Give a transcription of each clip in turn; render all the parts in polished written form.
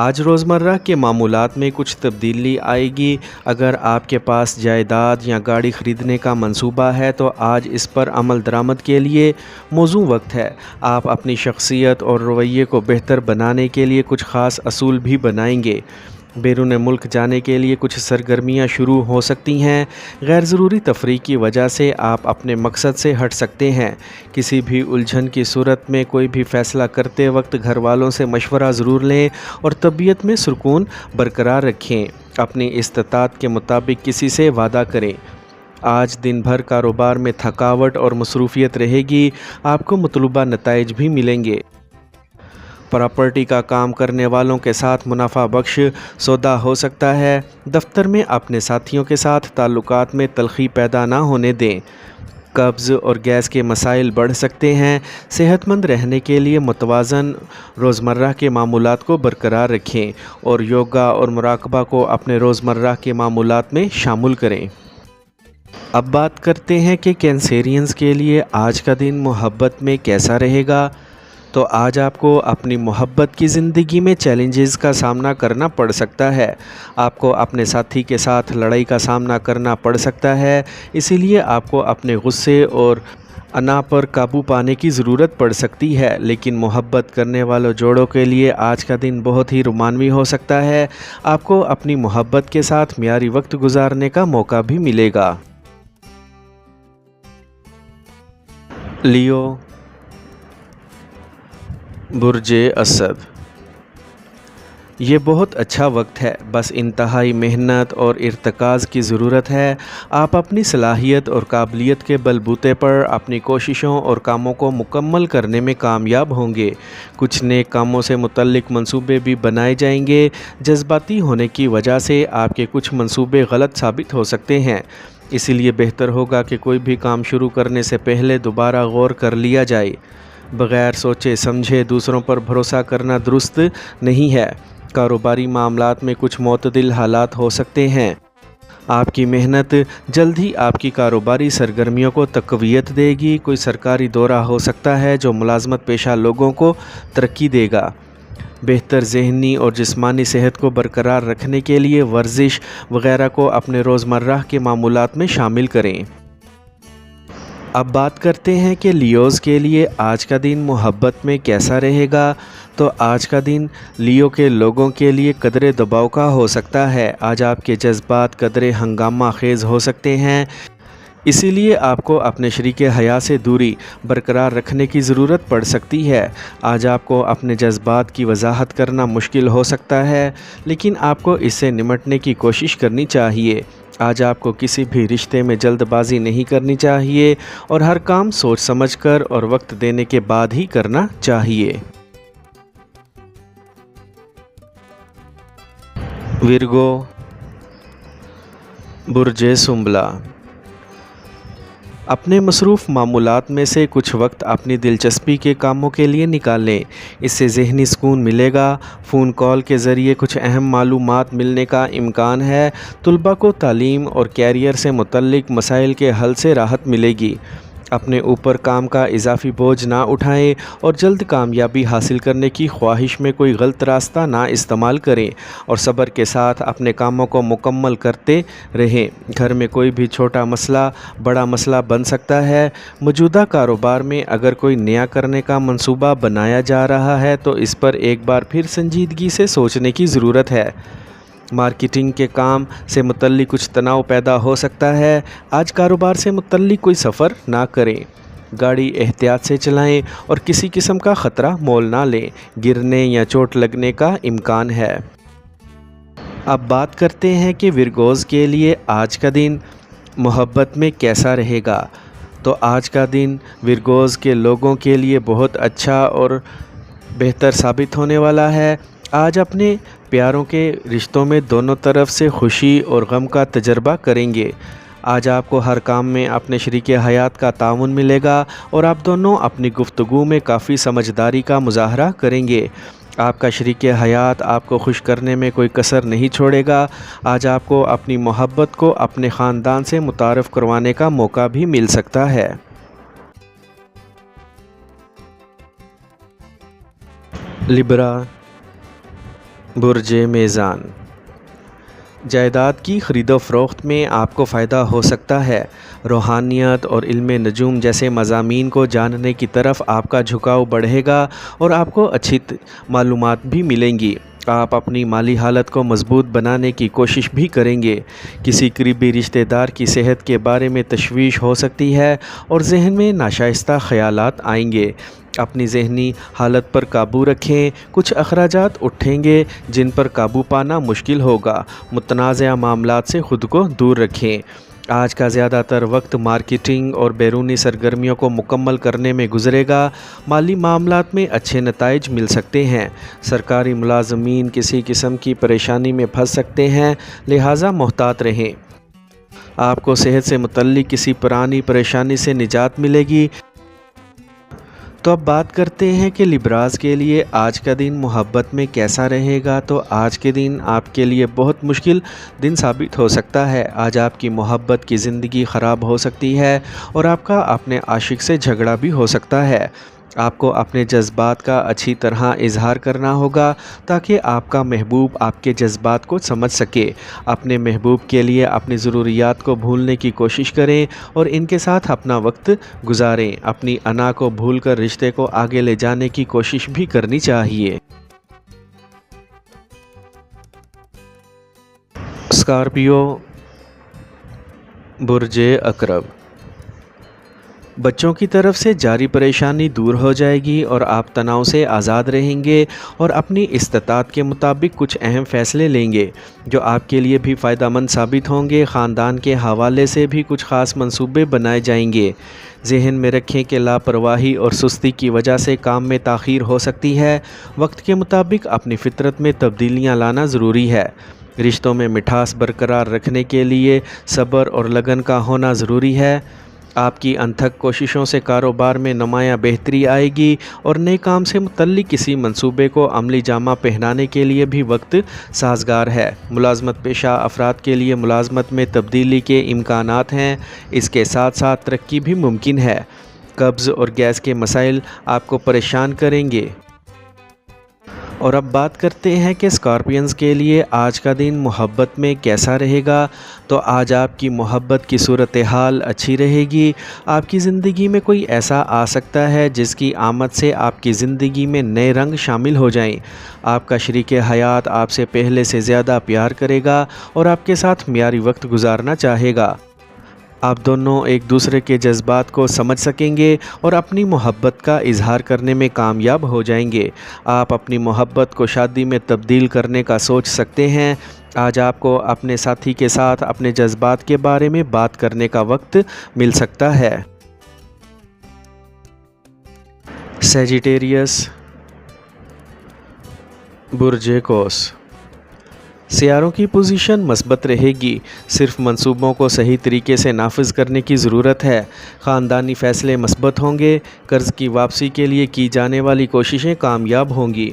آج روزمرہ کے معمولات میں کچھ تبدیلی آئے گی۔ اگر آپ کے پاس جائیداد یا گاڑی خریدنے کا منصوبہ ہے تو آج اس پر عمل درآمد کے لیے موزوں وقت ہے۔ آپ اپنی شخصیت اور رویے کو بہتر بنانے کے لیے کچھ خاص اصول بھی بنائیں گے۔ بیرون ملک جانے کے لیے کچھ سرگرمیاں شروع ہو سکتی ہیں۔ غیر ضروری تفریح کی وجہ سے آپ اپنے مقصد سے ہٹ سکتے ہیں۔ کسی بھی الجھن کی صورت میں کوئی بھی فیصلہ کرتے وقت گھر والوں سے مشورہ ضرور لیں اور طبیعت میں سکون برقرار رکھیں۔ اپنی استطاعت کے مطابق کسی سے وعدہ کریں۔ آج دن بھر کاروبار میں تھکاوٹ اور مصروفیت رہے گی۔ آپ کو مطلوبہ نتائج بھی ملیں گے۔ پراپرٹی کا کام کرنے والوں کے ساتھ منافع بخش سودا ہو سکتا ہے۔ دفتر میں اپنے ساتھیوں کے ساتھ تعلقات میں تلخی پیدا نہ ہونے دیں۔ قبض اور گیس کے مسائل بڑھ سکتے ہیں۔ صحت مند رہنے کے لیے متوازن روزمرہ کے معمولات کو برقرار رکھیں اور یوگا اور مراقبہ کو اپنے روزمرہ کے معمولات میں شامل کریں۔ اب بات کرتے ہیں کہ کینسیرینز کے لیے آج کا دن محبت میں کیسا رہے گا۔ تو آج آپ کو اپنی محبت کی زندگی میں چیلنجز کا سامنا کرنا پڑ سکتا ہے۔ آپ کو اپنے ساتھی کے ساتھ لڑائی کا سامنا کرنا پڑ سکتا ہے، اسی لیے آپ کو اپنے غصے اور انا پر قابو پانے کی ضرورت پڑ سکتی ہے۔ لیکن محبت کرنے والوں جوڑوں کے لیے آج کا دن بہت ہی رومانوی ہو سکتا ہے۔ آپ کو اپنی محبت کے ساتھ معیاری وقت گزارنے کا موقع بھی ملے گا۔ لیو، برج اسد، یہ بہت اچھا وقت ہے، بس انتہائی محنت اور ارتکاز کی ضرورت ہے۔ آپ اپنی صلاحیت اور قابلیت کے بل بوتے پر اپنی کوششوں اور کاموں کو مکمل کرنے میں کامیاب ہوں گے۔ کچھ نیک کاموں سے متعلق منصوبے بھی بنائے جائیں گے۔ جذباتی ہونے کی وجہ سے آپ کے کچھ منصوبے غلط ثابت ہو سکتے ہیں، اسی لیے بہتر ہوگا کہ کوئی بھی کام شروع کرنے سے پہلے دوبارہ غور کر لیا جائے۔ بغیر سوچے سمجھے دوسروں پر بھروسہ کرنا درست نہیں ہے۔ کاروباری معاملات میں کچھ معتدل حالات ہو سکتے ہیں۔ آپ کی محنت جلد ہی آپ کی کاروباری سرگرمیوں کو تقویت دے گی۔ کوئی سرکاری دورہ ہو سکتا ہے جو ملازمت پیشہ لوگوں کو ترقی دے گا۔ بہتر ذہنی اور جسمانی صحت کو برقرار رکھنے کے لیے ورزش وغیرہ کو اپنے روزمرہ کے معمولات میں شامل کریں۔ اب بات کرتے ہیں کہ لیوز کے لیے آج کا دن محبت میں کیسا رہے گا۔ تو آج کا دن لیو کے لوگوں کے لیے قدرے دباؤ کا ہو سکتا ہے۔ آج آپ کے جذبات قدرے ہنگامہ خیز ہو سکتے ہیں، اسی لیے آپ کو اپنے شریک حیات سے دوری برقرار رکھنے کی ضرورت پڑ سکتی ہے۔ آج آپ کو اپنے جذبات کی وضاحت کرنا مشکل ہو سکتا ہے، لیکن آپ کو اس سے نمٹنے کی کوشش کرنی چاہیے۔ آج آپ کو کسی بھی رشتے میں جلد بازی نہیں کرنی چاہیے اور ہر کام سوچ سمجھ کر اور وقت دینے کے بعد ہی کرنا چاہیے۔ ورگو، برج سنبلہ، اپنے مصروف معمولات میں سے کچھ وقت اپنی دلچسپی کے کاموں کے لیے نکالیں، اس سے ذہنی سکون ملے گا۔ فون کال کے ذریعے کچھ اہم معلومات ملنے کا امکان ہے۔ طلباء کو تعلیم اور کیریئر سے متعلق مسائل کے حل سے راحت ملے گی۔ اپنے اوپر کام کا اضافی بوجھ نہ اٹھائیں اور جلد کامیابی حاصل کرنے کی خواہش میں کوئی غلط راستہ نہ استعمال کریں اور صبر کے ساتھ اپنے کاموں کو مکمل کرتے رہیں۔ گھر میں کوئی بھی چھوٹا مسئلہ بڑا مسئلہ بن سکتا ہے۔ موجودہ کاروبار میں اگر کوئی نیا کرنے کا منصوبہ بنایا جا رہا ہے تو اس پر ایک بار پھر سنجیدگی سے سوچنے کی ضرورت ہے۔ مارکیٹنگ کے کام سے متعلق کچھ تناؤ پیدا ہو سکتا ہے۔ آج کاروبار سے متعلق کوئی سفر نہ کریں۔ گاڑی احتیاط سے چلائیں اور کسی قسم کا خطرہ مول نہ لیں، گرنے یا چوٹ لگنے کا امکان ہے۔ اب بات کرتے ہیں کہ ورگوز کے لیے آج کا دن محبت میں کیسا رہے گا۔ تو آج کا دن ورگوز کے لوگوں کے لیے بہت اچھا اور بہتر ثابت ہونے والا ہے۔ آج اپنے پیاروں کے رشتوں میں دونوں طرف سے خوشی اور غم کا تجربہ کریں گے۔ آج آپ کو ہر کام میں اپنے شریک حیات کا تعاون ملے گا اور آپ دونوں اپنی گفتگو میں کافی سمجھداری کا مظاہرہ کریں گے۔ آپ کا شریک حیات آپ کو خوش کرنے میں کوئی کسر نہیں چھوڑے گا۔ آج آپ کو اپنی محبت کو اپنے خاندان سے متعارف کروانے کا موقع بھی مل سکتا ہے۔ لبرا، برج میزان، جائیداد کی خرید و فروخت میں آپ کو فائدہ ہو سکتا ہے۔ روحانیت اور علم نجوم جیسے مضامین کو جاننے کی طرف آپ کا جھکاؤ بڑھے گا اور آپ کو اچھی معلومات بھی ملیں گی۔ آپ اپنی مالی حالت کو مضبوط بنانے کی کوشش بھی کریں گے۔ کسی قریبی رشتہ دار کی صحت کے بارے میں تشویش ہو سکتی ہے اور ذہن میں ناشائستہ خیالات آئیں گے۔ اپنی ذہنی حالت پر قابو رکھیں۔ کچھ اخراجات اٹھیں گے جن پر قابو پانا مشکل ہوگا۔ متنازعہ معاملات سے خود کو دور رکھیں۔ آج کا زیادہ تر وقت مارکیٹنگ اور بیرونی سرگرمیوں کو مکمل کرنے میں گزرے گا۔ مالی معاملات میں اچھے نتائج مل سکتے ہیں۔ سرکاری ملازمین کسی قسم کی پریشانی میں پھنس سکتے ہیں، لہٰذا محتاط رہیں۔ آپ کو صحت سے متعلق کسی پرانی پریشانی سے نجات ملے گی۔ تو اب بات کرتے ہیں کہ لیبراز کے لیے آج کا دن محبت میں کیسا رہے گا۔ تو آج کے دن آپ کے لیے بہت مشکل دن ثابت ہو سکتا ہے۔ آج آپ کی محبت کی زندگی خراب ہو سکتی ہے اور آپ کا اپنے عاشق سے جھگڑا بھی ہو سکتا ہے۔ آپ کو اپنے جذبات کا اچھی طرح اظہار کرنا ہوگا تاکہ آپ کا محبوب آپ کے جذبات کو سمجھ سکے۔ اپنے محبوب کے لیے اپنی ضروریات کو بھولنے کی کوشش کریں اور ان کے ساتھ اپنا وقت گزاریں۔ اپنی انا کو بھول کر رشتے کو آگے لے جانے کی کوشش بھی کرنی چاہیے۔ اسکارپیو، برج عقرب، بچوں کی طرف سے جاری پریشانی دور ہو جائے گی اور آپ تناؤ سے آزاد رہیں گے اور اپنی استطاعت کے مطابق کچھ اہم فیصلے لیں گے جو آپ کے لیے بھی فائدہ مند ثابت ہوں گے۔ خاندان کے حوالے سے بھی کچھ خاص منصوبے بنائے جائیں گے۔ ذہن میں رکھیں کہ لاپرواہی اور سستی کی وجہ سے کام میں تاخیر ہو سکتی ہے۔ وقت کے مطابق اپنی فطرت میں تبدیلیاں لانا ضروری ہے۔ رشتوں میں مٹھاس برقرار رکھنے کے لیے صبر اور لگن کا ہونا ضروری ہے۔ آپ کی انتھک کوششوں سے کاروبار میں نمایاں بہتری آئے گی اور نئے کام سے متعلق کسی منصوبے کو عملی جامہ پہنانے کے لیے بھی وقت سازگار ہے۔ ملازمت پیشہ افراد کے لیے ملازمت میں تبدیلی کے امکانات ہیں۔ اس کے ساتھ ساتھ ترقی بھی ممکن ہے۔ قبض اور گیس کے مسائل آپ کو پریشان کریں گے۔ اور اب بات کرتے ہیں کہ اسکارپینز کے لیے آج کا دن محبت میں کیسا رہے گا۔ تو آج آپ کی محبت کی صورتحال اچھی رہے گی۔ آپ کی زندگی میں کوئی ایسا آ سکتا ہے جس کی آمد سے آپ کی زندگی میں نئے رنگ شامل ہو جائیں۔ آپ کا شریک حیات آپ سے پہلے سے زیادہ پیار کرے گا اور آپ کے ساتھ معیاری وقت گزارنا چاہے گا۔ آپ دونوں ایک دوسرے کے جذبات کو سمجھ سکیں گے اور اپنی محبت کا اظہار کرنے میں کامیاب ہو جائیں گے۔ آپ اپنی محبت کو شادی میں تبدیل کرنے کا سوچ سکتے ہیں۔ آج آپ کو اپنے ساتھی کے ساتھ اپنے جذبات کے بارے میں بات کرنے کا وقت مل سکتا ہے۔ سیجیٹیریس، برج قوس، سیاروں کی پوزیشن مثبت رہے گی۔ صرف منصوبوں کو صحیح طریقے سے نافذ کرنے کی ضرورت ہے۔ خاندانی فیصلے مثبت ہوں گے۔ قرض کی واپسی کے لیے کی جانے والی کوششیں کامیاب ہوں گی۔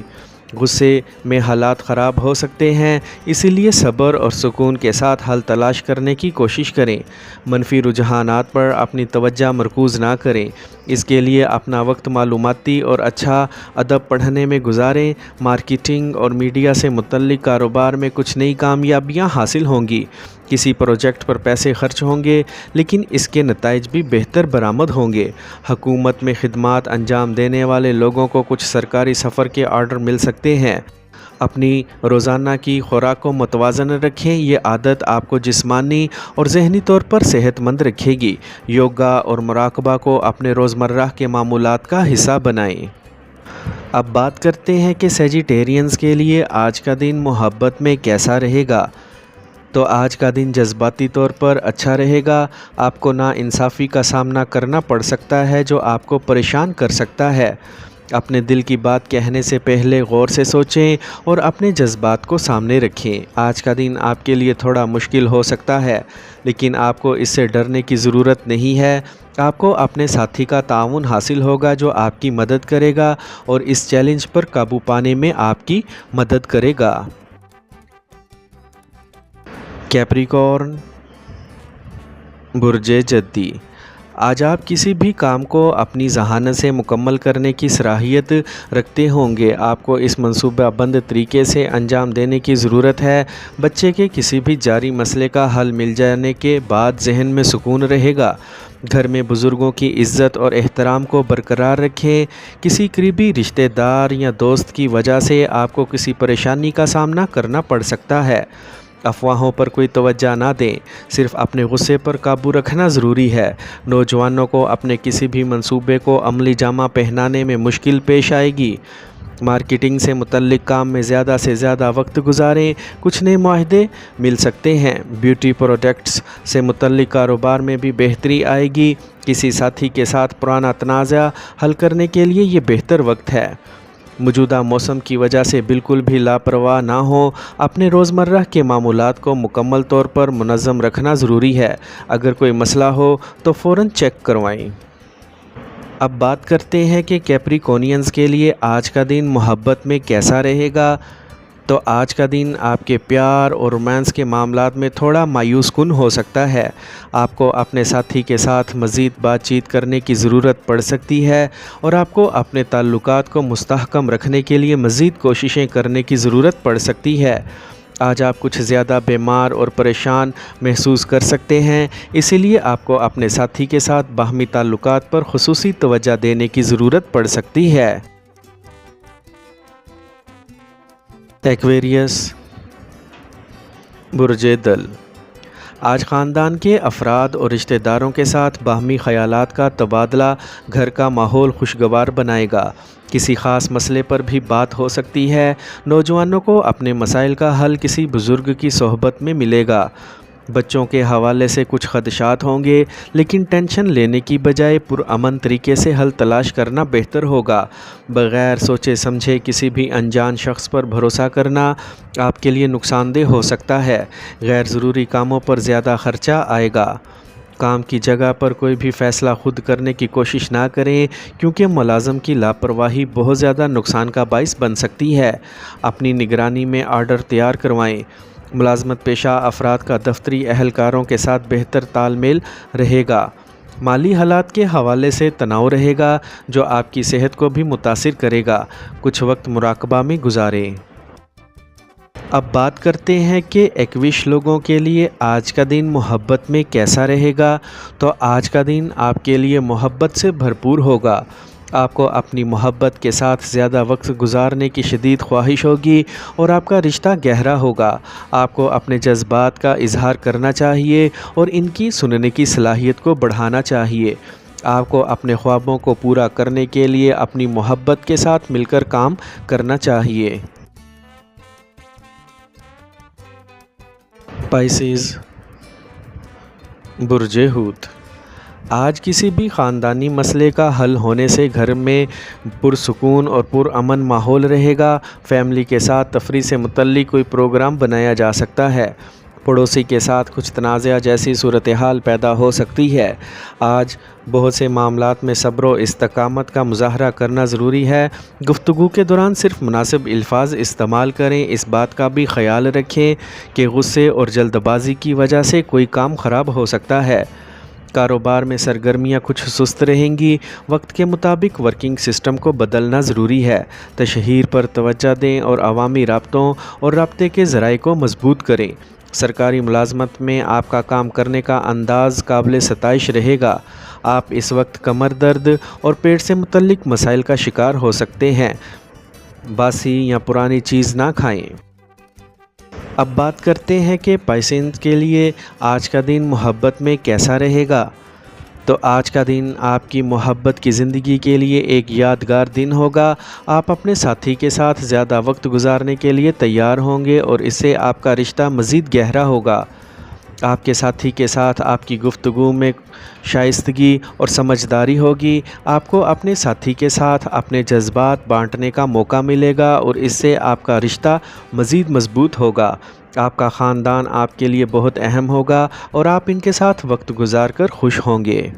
غصے میں حالات خراب ہو سکتے ہیں، اسی لیے صبر اور سکون کے ساتھ حل تلاش کرنے کی کوشش کریں۔ منفی رجحانات پر اپنی توجہ مرکوز نہ کریں۔ اس کے لیے اپنا وقت معلوماتی اور اچھا ادب پڑھنے میں گزاریں۔ مارکیٹنگ اور میڈیا سے متعلق کاروبار میں کچھ نئی کامیابیاں حاصل ہوں گی۔ کسی پروجیکٹ پر پیسے خرچ ہوں گے لیکن اس کے نتائج بھی بہتر برآمد ہوں گے۔ حکومت میں خدمات انجام دینے والے لوگوں کو کچھ سرکاری سفر کے آرڈر مل سکتے ہیں۔ اپنی روزانہ کی خوراک کو متوازن رکھیں۔ یہ عادت آپ کو جسمانی اور ذہنی طور پر صحت مند رکھے گی۔ یوگا اور مراقبہ کو اپنے روزمرہ کے معمولات کا حصہ بنائیں۔ اب بات کرتے ہیں کہ سیجیٹیرینز کے لیے آج کا دن محبت میں کیسا رہے گا۔ تو آج کا دن جذباتی طور پر اچھا رہے گا۔ آپ کو ناانصافی کا سامنا کرنا پڑ سکتا ہے جو آپ کو پریشان کر سکتا ہے۔ اپنے دل کی بات کہنے سے پہلے غور سے سوچیں اور اپنے جذبات کو سامنے رکھیں۔ آج کا دن آپ کے لیے تھوڑا مشکل ہو سکتا ہے لیکن آپ کو اس سے ڈرنے کی ضرورت نہیں ہے۔ آپ کو اپنے ساتھی کا تعاون حاصل ہوگا جو آپ کی مدد کرے گا اور اس چیلنج پر قابو پانے میں آپ کی مدد کرے گا۔ کیپریکارن، برج جدی، آج آپ کسی بھی کام کو اپنی ذہانت سے مکمل کرنے کی صلاحیت رکھتے ہوں گے۔ آپ کو اس منصوبہ بند طریقے سے انجام دینے کی ضرورت ہے۔ بچے کے کسی بھی جاری مسئلے کا حل مل جانے کے بعد ذہن میں سکون رہے گا۔ گھر میں بزرگوں کی عزت اور احترام کو برقرار رکھیں۔ کسی قریبی رشتہ دار یا دوست کی وجہ سے آپ کو کسی پریشانی کا سامنا کرنا پڑ سکتا ہے۔ افواہوں پر کوئی توجہ نہ دیں، صرف اپنے غصے پر قابو رکھنا ضروری ہے۔ نوجوانوں کو اپنے کسی بھی منصوبے کو عملی جامہ پہنانے میں مشکل پیش آئے گی۔ مارکیٹنگ سے متعلق کام میں زیادہ سے زیادہ وقت گزاریں، کچھ نئے معاہدے مل سکتے ہیں۔ بیوٹی پروڈکٹس سے متعلق کاروبار میں بھی بہتری آئے گی۔ کسی ساتھی کے ساتھ پرانا تنازع حل کرنے کے لیے یہ بہتر وقت ہے۔ موجودہ موسم کی وجہ سے بالکل بھی لاپرواہ نہ ہوں۔ اپنے روزمرہ کے معمولات کو مکمل طور پر منظم رکھنا ضروری ہے۔ اگر کوئی مسئلہ ہو تو فوراً چیک کروائیں۔ اب بات کرتے ہیں کہ کیپریکونینز کے لیے آج کا دن محبت میں کیسا رہے گا۔ تو آج کا دن آپ کے پیار اور رومانس کے معاملات میں تھوڑا مایوس کن ہو سکتا ہے۔ آپ کو اپنے ساتھی کے ساتھ مزید بات چیت کرنے کی ضرورت پڑ سکتی ہے اور آپ کو اپنے تعلقات کو مستحکم رکھنے کے لیے مزید کوششیں کرنے کی ضرورت پڑ سکتی ہے۔ آج آپ کچھ زیادہ بیمار اور پریشان محسوس کر سکتے ہیں، اسی لیے آپ کو اپنے ساتھی کے ساتھ باہمی تعلقات پر خصوصی توجہ دینے کی ضرورت پڑ سکتی ہے۔ ایکویریس، برج دل، آج خاندان کے افراد اور رشتہ داروں کے ساتھ باہمی خیالات کا تبادلہ گھر کا ماحول خوشگوار بنائے گا۔ کسی خاص مسئلے پر بھی بات ہو سکتی ہے۔ نوجوانوں کو اپنے مسائل کا حل کسی بزرگ کی صحبت میں ملے گا۔ بچوں کے حوالے سے کچھ خدشات ہوں گے، لیکن ٹینشن لینے کی بجائے پرامن طریقے سے حل تلاش کرنا بہتر ہوگا۔ بغیر سوچے سمجھے کسی بھی انجان شخص پر بھروسہ کرنا آپ کے لیے نقصان دہ ہو سکتا ہے۔ غیر ضروری کاموں پر زیادہ خرچہ آئے گا۔ کام کی جگہ پر کوئی بھی فیصلہ خود کرنے کی کوشش نہ کریں، کیونکہ ملازم کی لاپرواہی بہت زیادہ نقصان کا باعث بن سکتی ہے۔ اپنی نگرانی میں آرڈر تیار کروائیں۔ ملازمت پیشہ افراد کا دفتری اہلکاروں کے ساتھ بہتر تال میل رہے گا۔ مالی حالات کے حوالے سے تناؤ رہے گا، جو آپ کی صحت کو بھی متاثر کرے گا۔ کچھ وقت مراقبہ میں گزاریں۔ اب بات کرتے ہیں کہ ایکویش لوگوں کے لیے آج کا دن محبت میں کیسا رہے گا۔ تو آج کا دن آپ کے لیے محبت سے بھرپور ہوگا۔ آپ کو اپنی محبت کے ساتھ زیادہ وقت گزارنے کی شدید خواہش ہوگی اور آپ کا رشتہ گہرا ہوگا۔ آپ کو اپنے جذبات کا اظہار کرنا چاہیے اور ان کی سننے کی صلاحیت کو بڑھانا چاہیے۔ آپ کو اپنے خوابوں کو پورا کرنے کے لیے اپنی محبت کے ساتھ مل کر کام کرنا چاہیے۔ پائسیز، برج حوت، آج کسی بھی خاندانی مسئلے کا حل ہونے سے گھر میں پرسکون اور پرامن ماحول رہے گا۔ فیملی کے ساتھ تفریح سے متعلق کوئی پروگرام بنایا جا سکتا ہے۔ پڑوسی کے ساتھ کچھ تنازع جیسی صورتحال پیدا ہو سکتی ہے۔ آج بہت سے معاملات میں صبر و استقامت کا مظاہرہ کرنا ضروری ہے۔ گفتگو کے دوران صرف مناسب الفاظ استعمال کریں۔ اس بات کا بھی خیال رکھیں کہ غصے اور جلد بازی کی وجہ سے کوئی کام خراب ہو سکتا ہے۔ کاروبار میں سرگرمیاں کچھ سست رہیں گی۔ وقت کے مطابق ورکنگ سسٹم کو بدلنا ضروری ہے۔ تشہیر پر توجہ دیں اور عوامی رابطوں اور رابطے کے ذرائع کو مضبوط کریں۔ سرکاری ملازمت میں آپ کا کام کرنے کا انداز قابل ستائش رہے گا۔ آپ اس وقت کمر درد اور پیٹ سے متعلق مسائل کا شکار ہو سکتے ہیں۔ باسی یا پرانی چیز نہ کھائیں۔ اب بات کرتے ہیں کہ پائسیز کے لیے آج کا دن محبت میں کیسا رہے گا۔ تو آج کا دن آپ کی محبت کی زندگی کے لیے ایک یادگار دن ہوگا۔ آپ اپنے ساتھی کے ساتھ زیادہ وقت گزارنے کے لیے تیار ہوں گے اور اس سے آپ کا رشتہ مزید گہرا ہوگا۔ آپ کے ساتھی کے ساتھ آپ کی گفتگو میں شائستگی اور سمجھداری ہوگی۔ آپ کو اپنے ساتھی کے ساتھ اپنے جذبات بانٹنے کا موقع ملے گا اور اس سے آپ کا رشتہ مزید مضبوط ہوگا۔ آپ کا خاندان آپ کے لیے بہت اہم ہوگا اور آپ ان کے ساتھ وقت گزار کر خوش ہوں گے۔